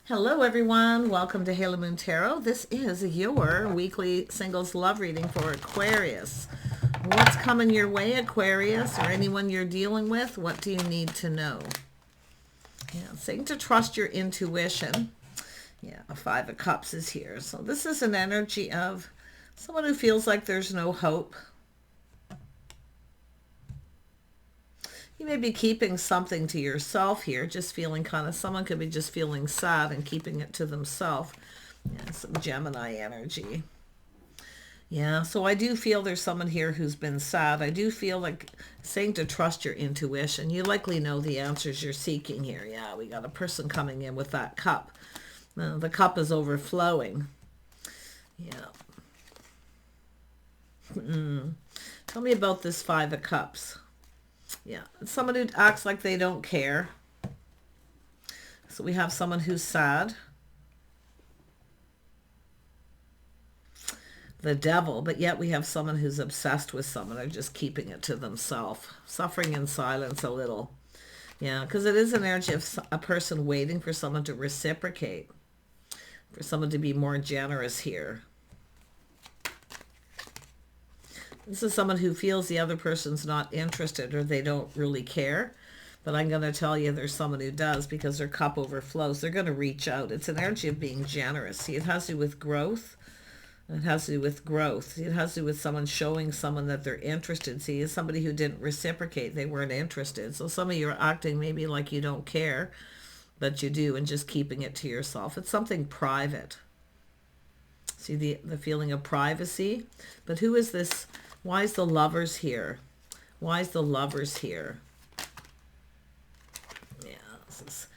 Hello everyone, welcome to Halo Moon Tarot. This is your weekly singles love reading for Aquarius. What's coming your way, Aquarius, or anyone you're dealing with? What do you need to know? Yeah, saying to trust your intuition. Yeah, a Five of Cups is here. So this is an energy of someone who feels like there's no hope. You may be keeping something to yourself here, just feeling kind of, someone could be just feeling sad and keeping it to themselves. Yeah, some Gemini energy. Yeah, so I do feel there's someone here who's been sad. I do feel like saying to trust your intuition. You likely know the answers you're seeking here. Yeah, we got a person coming in with that cup. The cup is overflowing. Yeah. Tell me about this Five of Cups. Yeah, it's someone who acts like they don't care. So we have someone who's sad. The Devil, but yet we have someone who's obsessed with someone or just keeping it to themselves. Suffering in silence a little. Yeah, because it is an energy of a person waiting for someone to reciprocate. For someone to be more generous here. This is someone who feels the other person's not interested or they don't really care. But I'm going to tell you there's someone who does because their cup overflows. They're going to reach out. It's an energy of being generous. See, it has to do with growth. It has to do with growth. It has to do with someone showing someone that they're interested. See, it's somebody who didn't reciprocate. They weren't interested. So some of you are acting maybe like you don't care, but you do, and just keeping it to yourself. It's something private. See the feeling of privacy? But who is this? Why is the Lovers here? Why is the Lovers here? Yeah, this is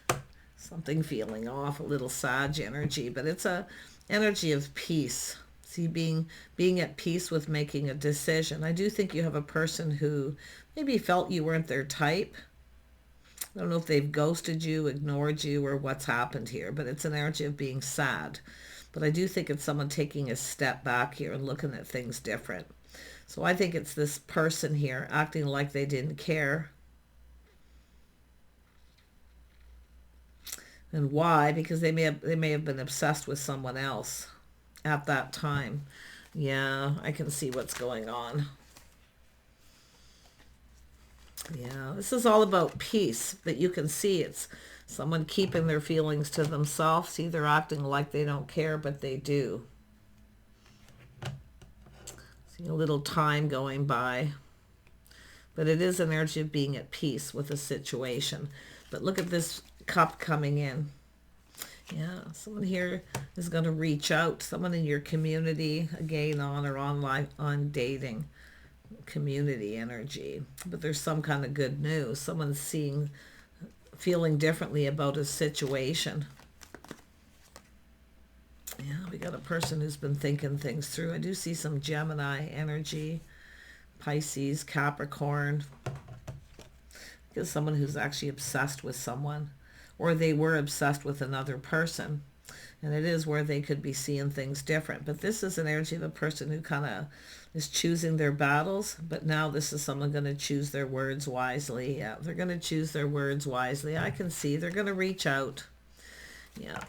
something feeling off, a little Sag energy, but it's a energy of peace. See, being at peace with making a decision. I do think you have a person who maybe felt you weren't their type. I don't know if they've ghosted you, ignored you, or what's happened here, but it's an energy of being sad. But I do think it's someone taking a step back here and looking at things different. So I think it's this person here acting like they didn't care. And why? Because they may have been obsessed with someone else at that time. Yeah, I can see what's going on. Yeah, this is all about peace, but you can see it's someone keeping their feelings to themselves. See, they're acting like they don't care, but they do. See, a little time going by. But it is an energy of being at peace with a situation. But look at this cup coming in. Yeah, someone here is going to reach out. Someone in your community, again, on or online, on dating. Community energy. But there's some kind of good news. Someone's feeling differently about a situation. Yeah, we got a person who's been thinking things through. I do see some Gemini energy, Pisces, Capricorn. Because someone who's actually obsessed with someone, or they were obsessed with another person. And it is where they could be seeing things different. But this is an energy of a person who kind of is choosing their battles. But now this is someone going to choose their words wisely. Yeah, they're going to choose their words wisely. I can see they're going to reach out. Yeah.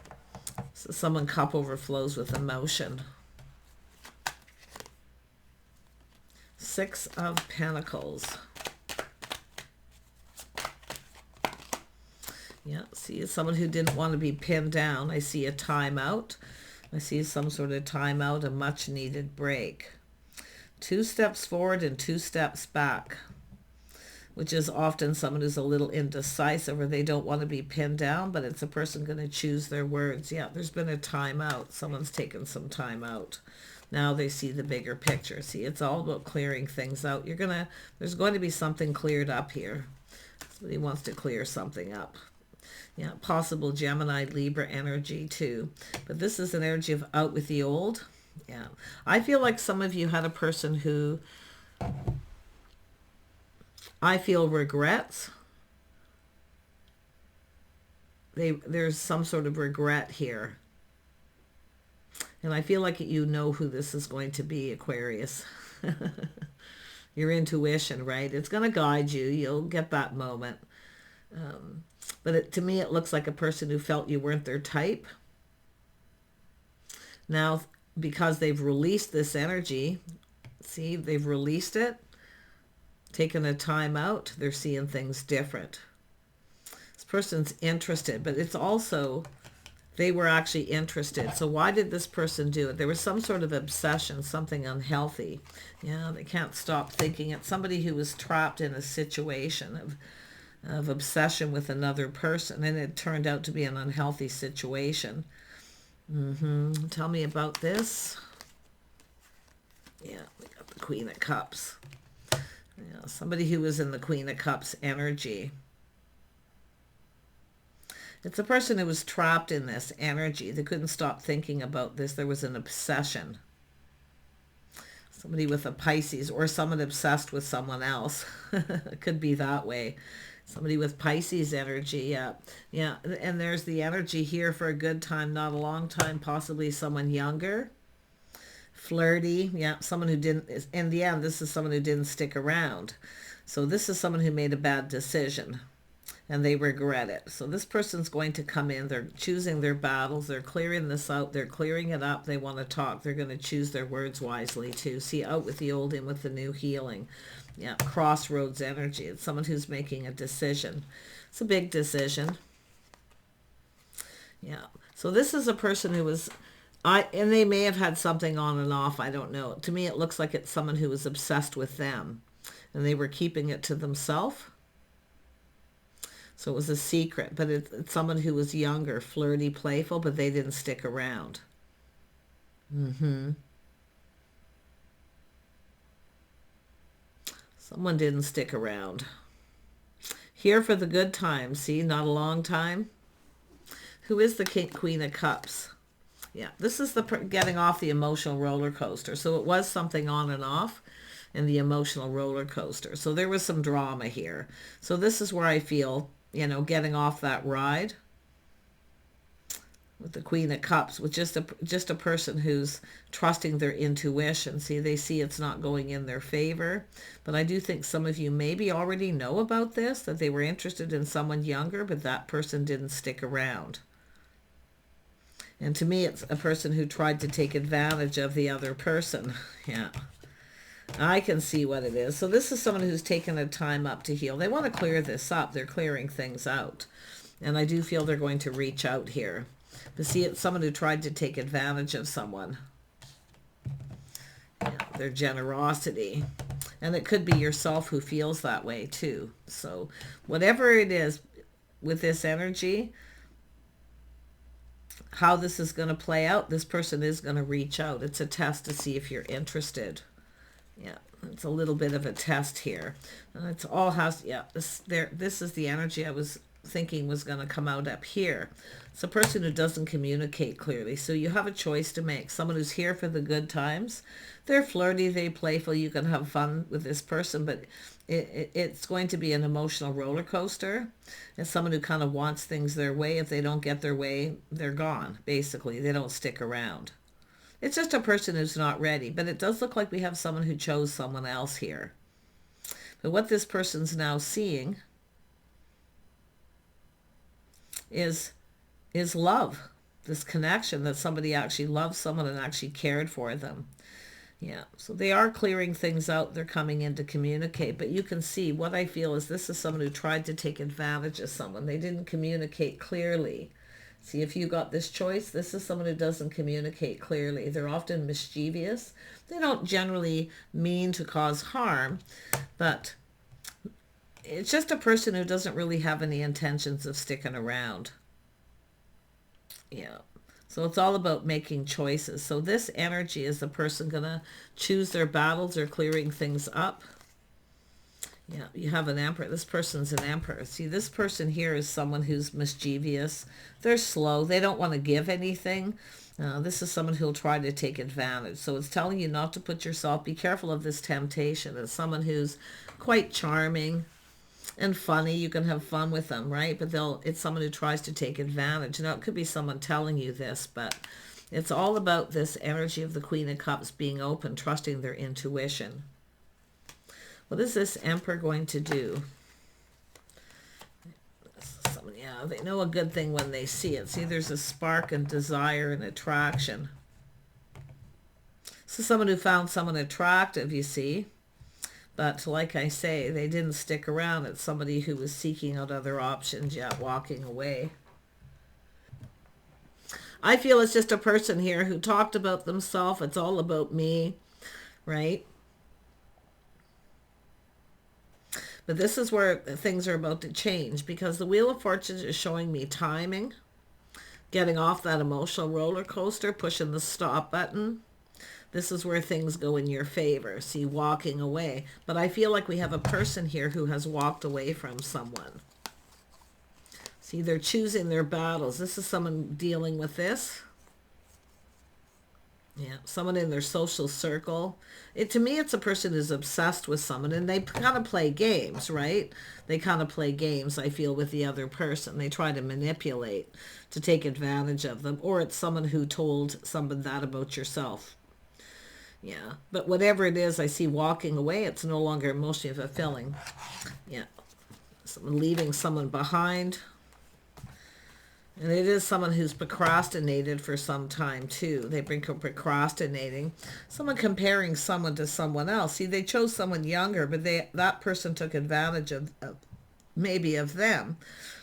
So someone cup overflows with emotion. Six of Pentacles. Yeah, see, it's someone who didn't want to be pinned down. I see a timeout. I see some sort of timeout, a much needed break. 2 steps forward and 2 steps back, which is often someone who's a little indecisive or they don't want to be pinned down, but it's a person going to choose their words. Yeah, there's been a timeout. Someone's taken some time out. Now they see the bigger picture. See, it's all about clearing things out. There's going to be something cleared up here. Somebody wants to clear something up. Yeah, possible Gemini, Libra energy too. But this is an energy of out with the old. Yeah. I feel like some of you had a person who I feel regrets. There's some sort of regret here. And I feel like you know who this is going to be, Aquarius. Your intuition, right? It's going to guide you. You'll get that moment. But to me, it looks like a person who felt you weren't their type. Now, because they've released this energy, see, they've released it, taken a time out, they're seeing things different. This person's interested, but it's also, they were actually interested. So why did this person do it? There was some sort of obsession, something unhealthy. Yeah, they can't stop thinking. It's somebody who was trapped in a situation of obsession with another person, and it turned out to be an unhealthy situation. Tell me about this. Yeah, we got the Queen of Cups. Yeah, somebody who was in the Queen of Cups energy. It's a person who was trapped in this energy. They couldn't stop thinking about this. There was an obsession. Somebody with a Pisces, or someone obsessed with someone else. It could be that way. Somebody with Pisces energy, yeah. Yeah, and there's the energy here for a good time, not a long time, possibly someone younger. Flirty, yeah, someone who didn't, in the end, this is someone who didn't stick around. So this is someone who made a bad decision, and they regret it. So this person's going to come in, they're choosing their battles, they're clearing this out, they're clearing it up, they want to talk, they're going to choose their words wisely too. See, out with the old, in with the new, healing. Yeah, crossroads energy. It's someone who's making a decision. It's a big decision. Yeah. So this is a person who was, and they may have had something on and off, I don't know. To me, it looks like it's someone who was obsessed with them, and they were keeping it to themselves. So it was a secret, but it's someone who was younger, flirty, playful, but they didn't stick around. Someone didn't stick around. Here for the good times. See, not a long time. Who is the Queen of Cups? Yeah, this is the getting off the emotional roller coaster. So it was something on and off in the emotional roller coaster. So there was some drama here. So this is where I feel, you know, getting off that ride with the Queen of Cups, with just a person who's trusting their intuition. See, they see it's not going in their favor. But I do think some of you maybe already know about this, that they were interested in someone younger, but that person didn't stick around. And to me, it's a person who tried to take advantage of the other person. Yeah. I can see what it is. So this is someone who's taken a time up to heal. They want to clear this up. They're clearing things out. And I do feel they're going to reach out here. But see, it's someone who tried to take advantage of someone. Yeah, their generosity. And it could be yourself who feels that way too. So whatever it is with this energy, how this is going to play out, this person is going to reach out. It's a test to see if you're interested. Yeah, it's a little bit of a test here. And it's all has, yeah, this is the energy I was thinking was going to come out up here. It's a person who doesn't communicate clearly. So you have a choice to make. Someone who's here for the good times. They're flirty, they're playful. You can have fun with this person, but it's going to be an emotional roller coaster. It's someone who kind of wants things their way. If they don't get their way, they're gone, basically. They don't stick around. It's just a person who's not ready, but it does look like we have someone who chose someone else here. But what this person's now seeing is love, this connection, that somebody actually loved someone and actually cared for them. Yeah, so they are clearing things out. They're coming in to communicate, but you can see what I feel is this is someone who tried to take advantage of someone. They didn't communicate clearly. See, if you got this choice, this is someone who doesn't communicate clearly. They're often mischievous. They don't generally mean to cause harm, but it's just a person who doesn't really have any intentions of sticking around. Yeah. So it's all about making choices. So this energy is the person going to choose their battles or clearing things up. Yeah, you have an emperor. This person's an emperor. See, this person here is someone who's mischievous. They're slow. They don't want to give anything. This is someone who'll try to take advantage. So it's telling you not to put yourself, be careful of this temptation. It's someone who's quite charming and funny. You can have fun with them, right? But it's someone who tries to take advantage. Now, it could be someone telling you this, but it's all about this energy of the Queen of Cups being open, trusting their intuition. What is this Emperor going to do? Yeah, Yeah, they know a good thing when they see it. See, there's a spark and desire and attraction. This is someone who found someone attractive, you see. But like I say, they didn't stick around. It's somebody who was seeking out other options, yet walking away. I feel it's just a person here who talked about themselves. It's all about me, right? But this is where things are about to change, because the Wheel of Fortune is showing me timing, getting off that emotional roller coaster, pushing the stop button. This is where things go in your favor. See, walking away. But I feel like we have a person here who has walked away from someone. See, they're choosing their battles. This is someone dealing with this. Yeah, someone in their social circle. To me, it's a person who's obsessed with someone, and they kind of play games, right? They kind of play games, I feel, with the other person. They try to manipulate, to take advantage of them. Or it's someone who told someone that about yourself. Yeah, but whatever it is, I see walking away. It's no longer emotionally fulfilling. Yeah, someone leaving someone behind. And it is someone who's procrastinated for some time too. They've been procrastinating. Someone comparing someone to someone else. See, they chose someone younger, but that person took advantage of maybe of them.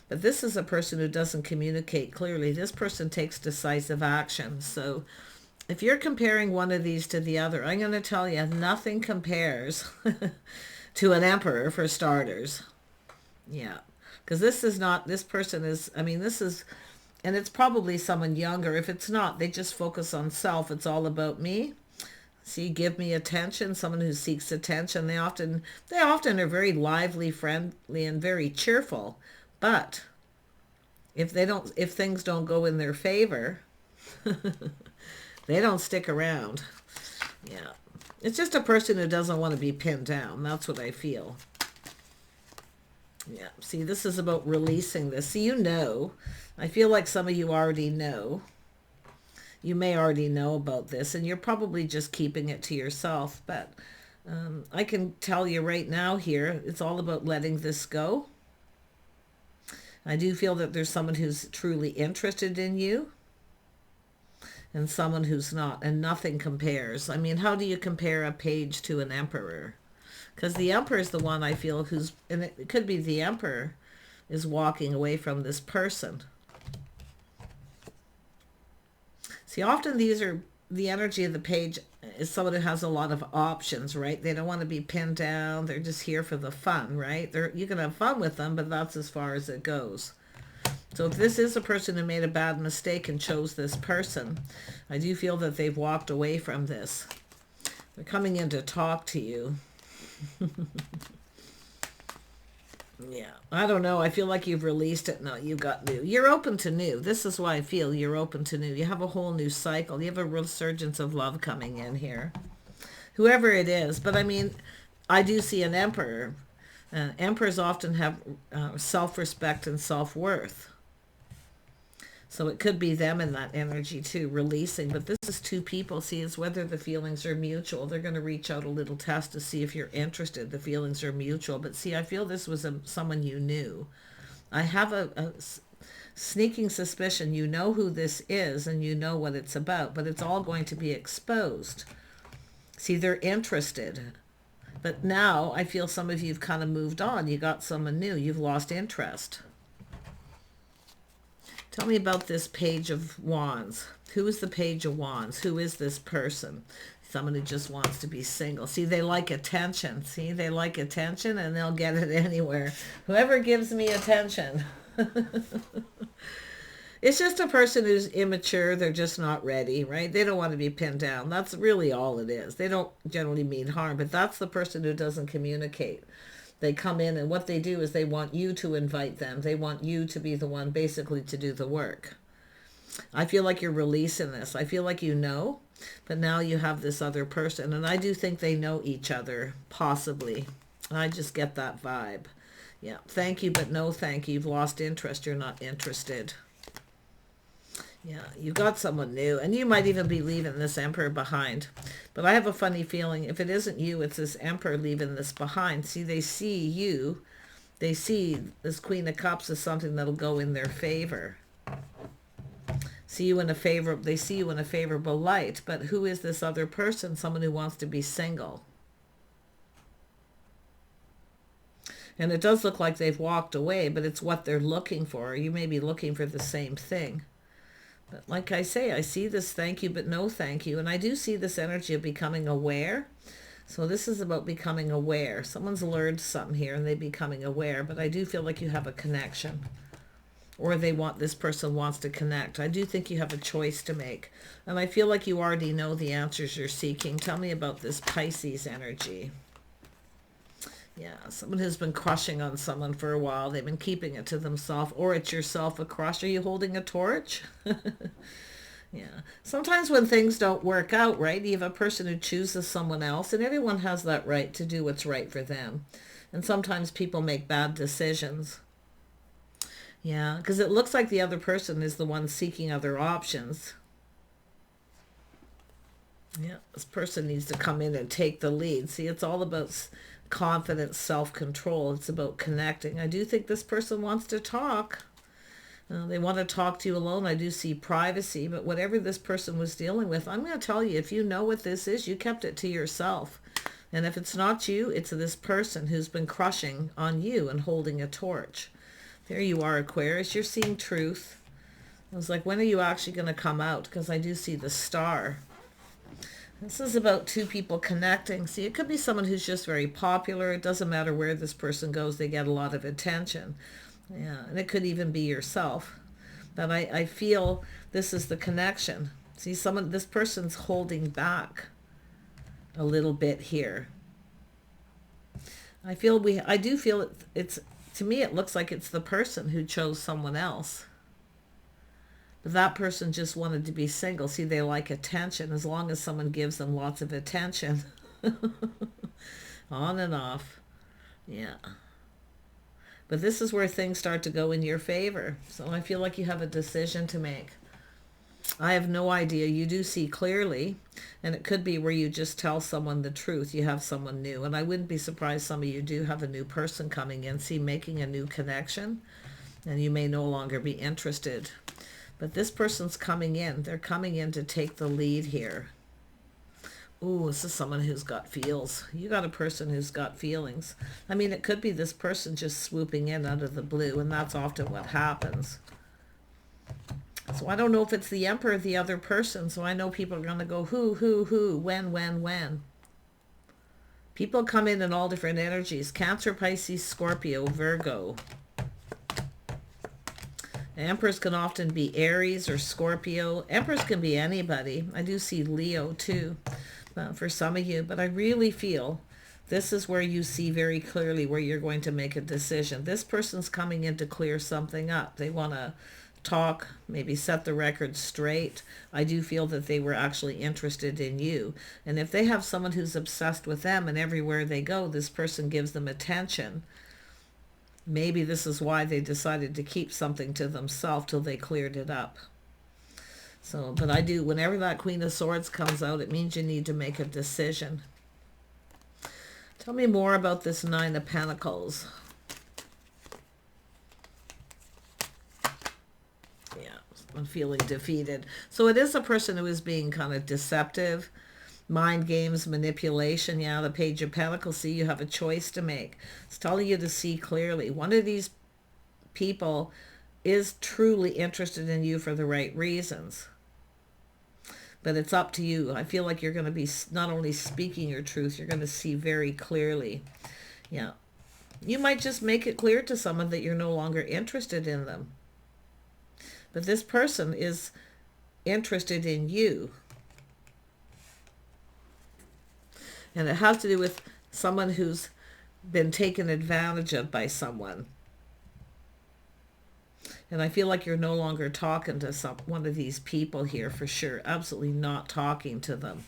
But this is a person who doesn't communicate clearly. This person takes decisive action. So if you're comparing one of these to the other, I'm going to tell you, nothing compares to an emperor, for starters. Yeah. Because this is not, this person is, I mean, this is, and it's probably someone younger. If it's not, they just focus on self. It's all about me. See, give me attention. Someone who seeks attention. They often are very lively, friendly, and very cheerful. But if things don't go in their favor, they don't stick around. Yeah. It's just a person who doesn't want to be pinned down. That's what I feel. Yeah, see, this is about releasing this. See, you know, I feel like some of you already know. You may already know about this, and you're probably just keeping it to yourself. But I can tell you right now here, it's all about letting this go. I do feel that there's someone who's truly interested in you and someone who's not, and nothing compares. I mean, how do you compare a page to an emperor? Because the emperor is the one I feel who's, and it could be the emperor is walking away from this person. See, often these are, the energy of the page is someone who has a lot of options, right? They don't want to be pinned down. They're just here for the fun, right? You can have fun with them, but that's as far as it goes. So if this is a person who made a bad mistake and chose this person, I do feel that they've walked away from this. They're coming in to talk to you. Yeah, I don't know. I feel like you've released it. No, you got new. You're open to new. This is why I feel you're open to new. You have a whole new cycle. You have a resurgence of love coming in here. Whoever it is. But I mean, I do see an emperor. Emperors often have self-respect and self-worth. So it could be them in that energy too, releasing. But this is two people. See, it's whether the feelings are mutual. They're going to reach out a little test to see if you're interested. The feelings are mutual. But see, I feel this was someone you knew. I have a sneaking suspicion you know who this is and you know what it's about. But it's all going to be exposed. See, they're interested. But now I feel some of you have kind of moved on. You got someone new. You've lost interest. Tell me about this Page of Wands. Who is the Page of Wands? Who is this person? Someone who just wants to be single. See, they like attention. See, they like attention and they'll get it anywhere. Whoever gives me attention. It's just a person who's immature. They're just not ready, right? They don't want to be pinned down. That's really all it is. They don't generally mean harm, but that's the person who doesn't communicate. They come in and what they do is they want you to invite them. They want you to be the one basically to do the work. I feel like you're releasing this. I feel like you know, but now you have this other person. And I do think they know each other, possibly. I just get that vibe. Yeah, thank you, but no thank you. You've lost interest. You're not interested. Yeah, you've got someone new, and you might even be leaving this emperor behind. But I have a funny feeling if it isn't you, it's this emperor leaving this behind. See, they see you. they see this Queen of Cups as something that'll go in their favor. See you in a favor, they see you in a favorable light. But who is this other person? Someone who wants to be single. And it does look like they've walked away, but it's what they're looking for. You may be looking for the same thing. But like I say, I see this thank you, but no thank you. And I do see this energy of becoming aware. So this is about becoming aware. Someone's learned something here and they're becoming aware. But I do feel like you have a connection. Or this person wants to connect. I do think you have a choice to make. And I feel like you already know the answers you're seeking. Tell me about this Pisces energy. Yeah, someone who's been crushing on someone for a while. They've been keeping it to themselves. Or it's yourself a crush. Are you holding a torch? Yeah. Sometimes when things don't work out, right, you have a person who chooses someone else. And everyone has that right to do what's right for them. And sometimes people make bad decisions. Yeah, because it looks like the other person is the one seeking other options. Yeah, this person needs to come in and take the lead. See, it's all about confidence, self-control. It's about connecting. I do think this person wants to talk. They want to talk to you alone. I do see privacy, but whatever this person was dealing with, I'm going to tell you, if you know what this is, you kept it to yourself. And if it's not you, it's this person who's been crushing on you and holding a torch. There you are, Aquarius. You're seeing truth. I was like, when are you actually going to come out? Because I do see the star. This is about two people connecting. See, it could be someone who's just very popular. It doesn't matter where this person goes. They get a lot of attention. Yeah, and it could even be yourself. But I feel this is the connection. See, this person's holding back a little bit here. I do feel it's to me, it looks like it's the person who chose someone else. But that person just wanted to be single. See, they like attention. As long as someone gives them lots of attention. On and off. Yeah. But this is where things start to go in your favor. So I feel like you have a decision to make. I have no idea. You do see clearly. And it could be where you just tell someone the truth. You have someone new. And I wouldn't be surprised some of you do have a new person coming in. See, making a new connection. And you may no longer be interested. But this person's coming in. They're coming in to take the lead here. Ooh, this is someone who's got feels. You got a person who's got feelings. I mean, it could be this person just swooping in out of the blue. And that's often what happens. So I don't know if it's the Emperor or the other person. So I know people are going to go, who, when. People come in all different energies. Cancer, Pisces, Scorpio, Virgo. Emperors can often be Aries or Scorpio. Emperors can be anybody. I do see Leo too for some of you. But I really feel this is where you see very clearly where you're going to make a decision. This person's coming in to clear something up. They want to talk, maybe set the record straight. I do feel that they were actually interested in you. And if they have someone who's obsessed with them and everywhere they go, this person gives them attention. Maybe this is why they decided to keep something to themselves till they cleared it up. So, but I do, whenever that Queen of Swords comes out, it means you need to make a decision. Tell me more about this Nine of Pentacles. I'm feeling defeated. So it is a person who is being kind of deceptive, mind games, manipulation. Yeah, the Page of Pentacles. See, you have a choice to make. It's telling you to see clearly. One of these people is truly interested in you for the right reasons. But it's up to you. I feel like you're going to be not only speaking your truth, you're going to see very clearly. Yeah. You might just make it clear to someone that you're no longer interested in them. But this person is interested in you. And it has to do with someone who's been taken advantage of by someone. And I feel like you're no longer talking to one of these people here for sure. Absolutely not talking to them.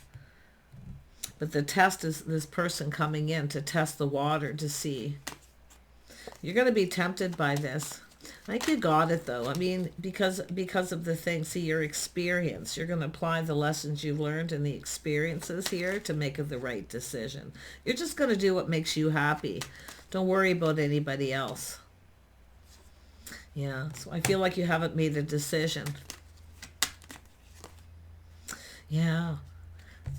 But the test is this person coming in to test the water to see. You're going to be tempted by this. I think you got it though. I mean, because of the thing, see your experience. You're going to apply the lessons you've learned and the experiences here to make the right decision. You're just going to do what makes you happy. Don't worry about anybody else. Yeah, so I feel like you haven't made a decision. Yeah.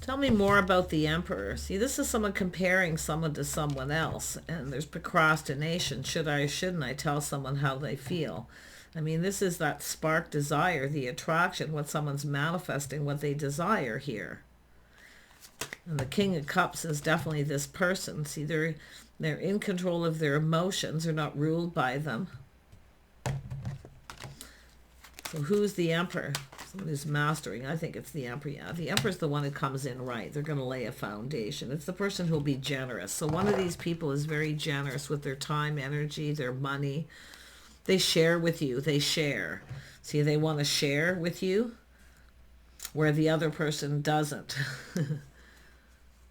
Tell me more about the Emperor. See, this is someone comparing someone to someone else, and there's procrastination. Should I or shouldn't I tell someone how they feel? I mean, this is that spark desire, the attraction, what someone's manifesting, what they desire here. And the King of Cups is definitely this person. See, they're in control of their emotions. They're not ruled by them. So who's the Emperor? Someone who's mastering. I think it's the Emperor. Yeah, the Emperor's the one who comes in right. They're going to lay a foundation. It's the person who'll be generous. So one of these people is very generous with their time, energy, their money. They share with you. They share. See, they want to share with you where the other person doesn't.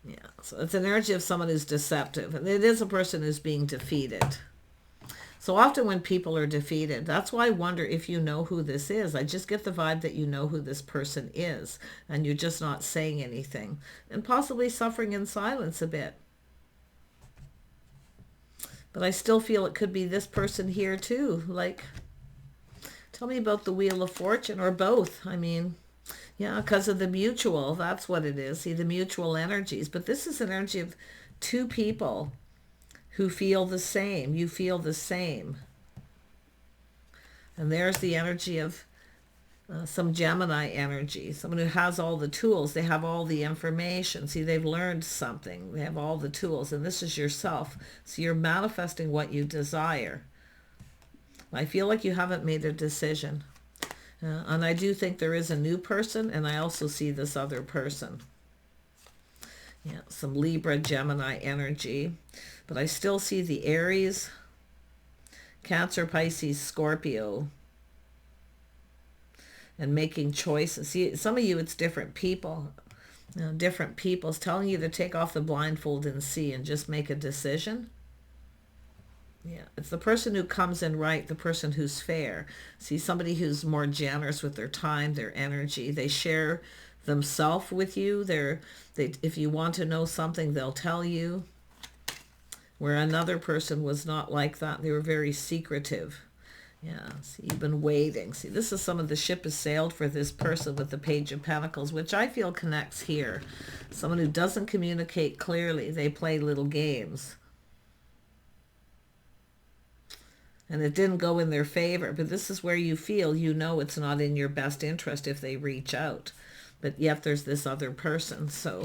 Yeah, so it's an energy of someone who's deceptive. And it is a person who's being defeated. So often when people are defeated, that's why I wonder if you know who this is. I just get the vibe that you know who this person is, and you're just not saying anything, and possibly suffering in silence a bit. But I still feel it could be this person here too. Like, tell me about the Wheel of Fortune, or both. I mean, yeah, because of the mutual, that's what it is. See, the mutual energies. But this is an energy of two people who feel the same. You feel the same. And there's the energy of some Gemini energy. Someone who has all the tools. They have all the information. See, they've learned something. They have all the tools. And this is yourself. So you're manifesting what you desire. I feel like you haven't made a decision. And I do think there is a new person. And I also see this other person. Yeah, some Libra, Gemini energy. But I still see the Aries, Cancer, Pisces, Scorpio, and making choices. See, some of you, it's different people. You know, different people. It's telling you to take off the blindfold and see and just make a decision. Yeah, it's the person who comes in right, the person who's fair. See, somebody who's more generous with their time, their energy. They share themselves with you. If you want to know something, they'll tell you. Where another person was not like that. They were very secretive. Yeah, see, you've been waiting. See, this is some of the ship has sailed for this person with the Page of Pentacles, which I feel connects here. Someone who doesn't communicate clearly. They play little games. And it didn't go in their favor. But this is where you feel, you know, it's not in your best interest if they reach out. But yet there's this other person. So,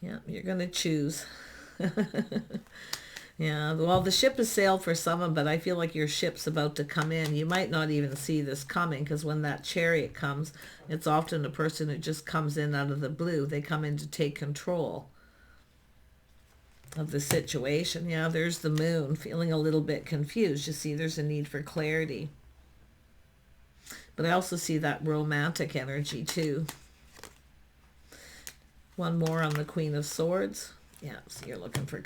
yeah, you're going to choose. Yeah, well, the ship has sailed for someone, but I feel like your ship's about to come in. You might not even see this coming, because when that Chariot comes, it's often a person who just comes in out of the blue. They come in to take control of the situation. Yeah, there's the Moon, feeling a little bit confused. You see, there's a need for clarity. But I also see that romantic energy too. One more on the Queen of Swords. Yeah, so you're looking for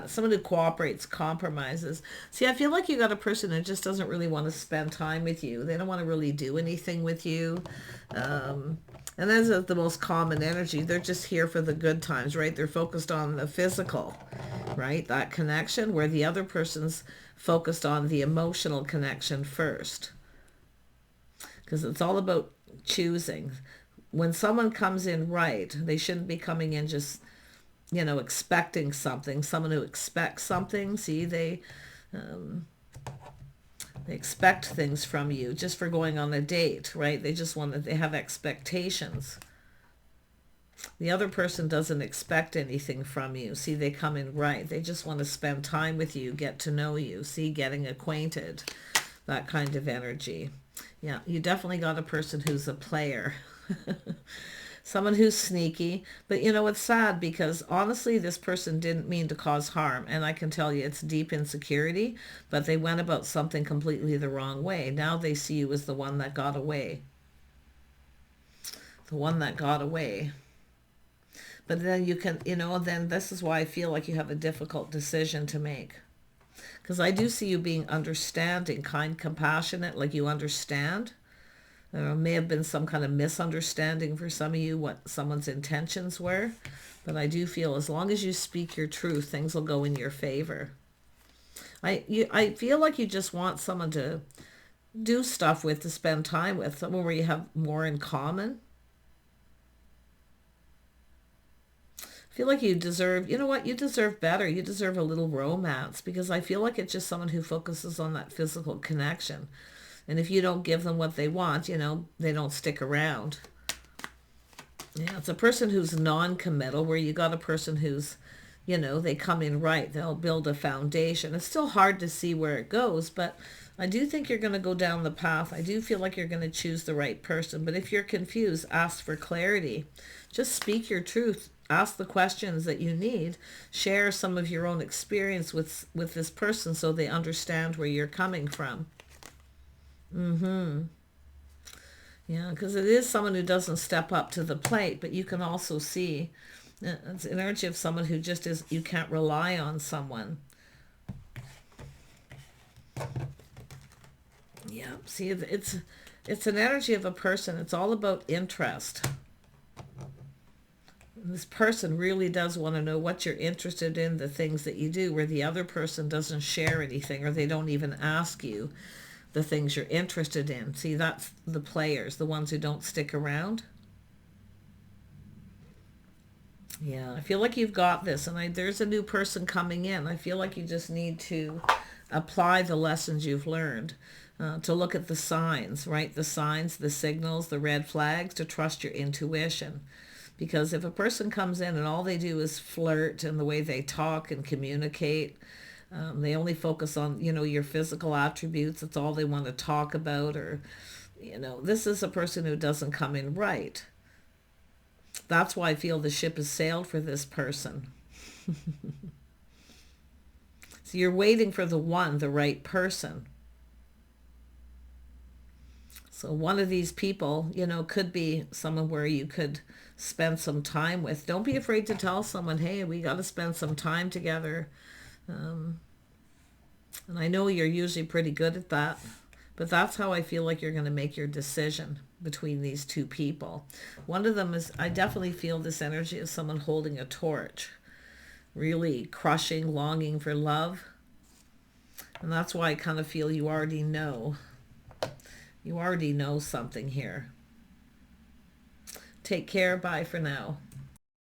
someone who cooperates, compromises. See, I feel like you got a person who just doesn't really want to spend time with you. They don't want to really do anything with you. And that's the most common energy. They're just here for the good times, right? They're focused on the physical, right? That connection, where the other person's focused on the emotional connection first. Because it's all about choosing. When someone comes in right, they shouldn't be coming in just, you know, expecting something. Someone who expects something, see, they expect things from you just for going on a date, right? They have expectations. The other person doesn't expect anything from you. See, they come in right. They just want to spend time with you, get to know you, see, getting acquainted, that kind of energy. Yeah, you definitely got a person who's a player. Someone who's sneaky. But you know, it's sad because honestly, this person didn't mean to cause harm. And I can tell you it's deep insecurity, but they went about something completely the wrong way. Now they see you as the one that got away. The one that got away. But then you can, you know, then this is why I feel like you have a difficult decision to make. Because I do see you being understanding, kind, compassionate, like you understand. There may have been some kind of misunderstanding for some of you what someone's intentions were. But I do feel as long as you speak your truth, things will go in your favor. I feel like you just want someone to do stuff with, to spend time with, someone where you have more in common. I feel like you deserve, you know what, you deserve better. You deserve a little romance, because I feel like it's just someone who focuses on that physical connection. And if you don't give them what they want, you know, they don't stick around. Yeah, it's a person who's non-committal, where you got a person who's, you know, they come in right. They'll build a foundation. It's still hard to see where it goes, but I do think you're going to go down the path. I do feel like you're going to choose the right person. But if you're confused, ask for clarity. Just speak your truth. Ask the questions that you need. Share some of your own experience with this person so they understand where you're coming from. Yeah, because it is someone who doesn't step up to the plate, but you can also see it's an energy of someone who just is, you can't rely on someone. Yeah, see, it's an energy of a person. It's all about interest. And this person really does want to know what you're interested in, the things that you do, where the other person doesn't share anything, or they don't even ask you the things you're interested in. See, that's the players, the ones who don't stick around. Yeah, I feel like you've got this, and there's a new person coming in. I feel like you just need to apply the lessons you've learned, to look at the signs, right? The signs, the signals, the red flags, to trust your intuition. Because if a person comes in and all they do is flirt and the way they talk and communicate, they only focus on, you know, your physical attributes. That's all they want to talk about. Or, you know, this is a person who doesn't come in right. That's why I feel the ship has sailed for this person. So you're waiting for the one, the right person. So one of these people, you know, could be someone where you could spend some time with. Don't be afraid to tell someone, hey, we got to spend some time together. And I know you're usually pretty good at that, but that's how I feel like you're going to make your decision between these two people. One of them is, I definitely feel this energy of someone holding a torch, really crushing, longing for love. And that's why I kind of feel you already know. You already know something here. Take care. Bye for now.